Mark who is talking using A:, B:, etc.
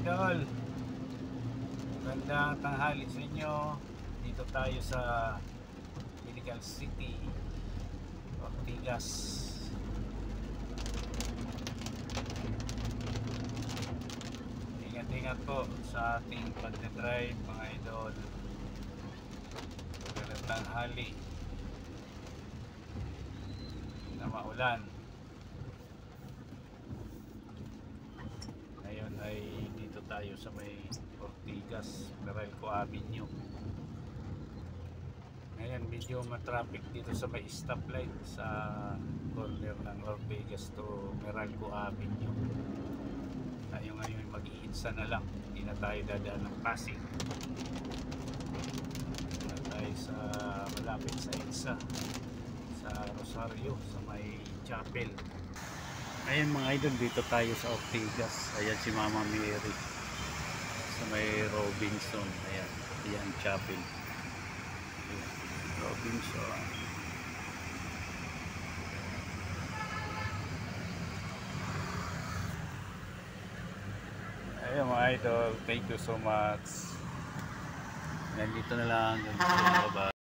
A: idol, magandang tanghali sa inyo. Dito tayo sa Iligan City, Ortigas. Ingat-ingat po sa ating pagdadrive mga idol. Magandang tanghali na maulan. Ngayon ay dito tayo sa may Ortigas, Meralco Avenue. Ngayon medyo matraffic dito sa may stoplight sa corner ng Ortigas to Meralco Avenue. Tayo ngayon mag-iinsa na lang, hindi na tayo dadaan ng Pasig. Na tayo sa malapit sa Insa, sa Rosario, sa may chapel. Ayan mga idol, dito tayo sa Ortigas. Ayan si Mama Mary sa may Robinson. Ayan, ayan chapel. Ayan, Robinson. Ayan mga idol, thank you so much. Nandito na lang. Bye-bye.